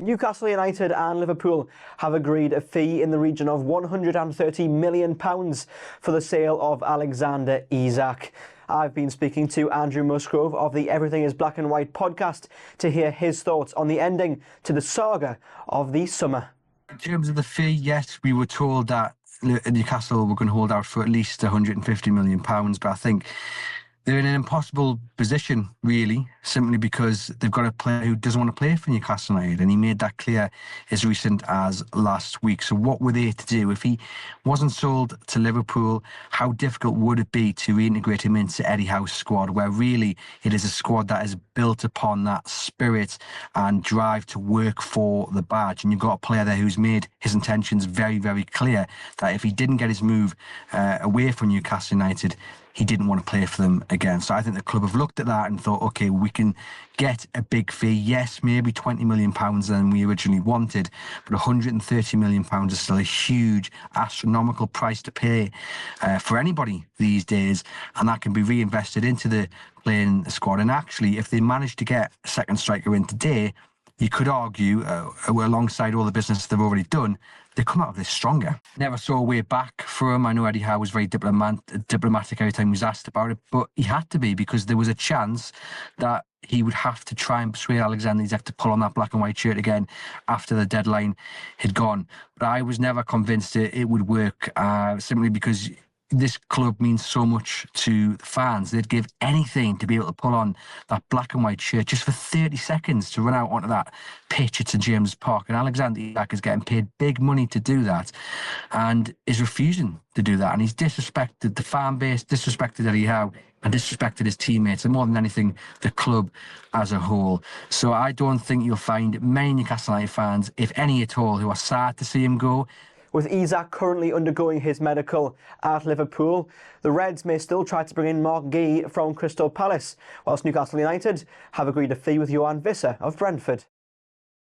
Newcastle United and Liverpool have agreed a fee in the region of £130 million for the sale of Alexander Isak. I've been speaking to Andrew Musgrove of the Everything is Black and White podcast to hear his thoughts on the ending to the saga of the summer. In terms of the fee, yes, we were told that Newcastle were going to hold out for at least £150 million, but I think they're in an impossible position, really, simply because they've got a player who doesn't want to play for Newcastle United, and he made that clear as recent as last week. So what were they to do? If he wasn't sold to Liverpool, how difficult would it be to reintegrate him into Eddie Howe's squad, where really it is a squad that is built upon that spirit and drive to work for the badge? And you've got a player there who's made his intentions very, very clear that if he didn't get his move away from Newcastle United, he didn't want to play for them again. So I think the club have looked at that and thought, OK, we can get a big fee. Yes, maybe £20 million than we originally wanted, but £130 million is still a huge, astronomical price to pay for anybody these days. And that can be reinvested into the playing squad. And actually, if they manage to get a second striker in today, you could argue, alongside all the business they've already done, they come out of this stronger. Never saw a way back for him. I know Eddie Howe was very diplomatic every time he was asked about it, but he had to be, because there was a chance that he would have to try and persuade Alexander Isak to pull on that black and white shirt again after the deadline had gone. But I was never convinced it would work, simply because this club means so much to the fans. They'd give anything to be able to pull on that black and white shirt just for 30 seconds to run out onto that pitch at St James Park. And Alexander Isak is getting paid big money to do that and is refusing to do that. And he's disrespected the fan base, disrespected Eddie Howe, and disrespected his teammates, and more than anything, the club as a whole. So I don't think you'll find many Newcastle United fans, if any at all, who are sad to see him go. With Isak currently undergoing his medical at Liverpool, the Reds may still try to bring in Mark Gee from Crystal Palace, whilst Newcastle United have agreed a fee with Johan Visser of Brentford.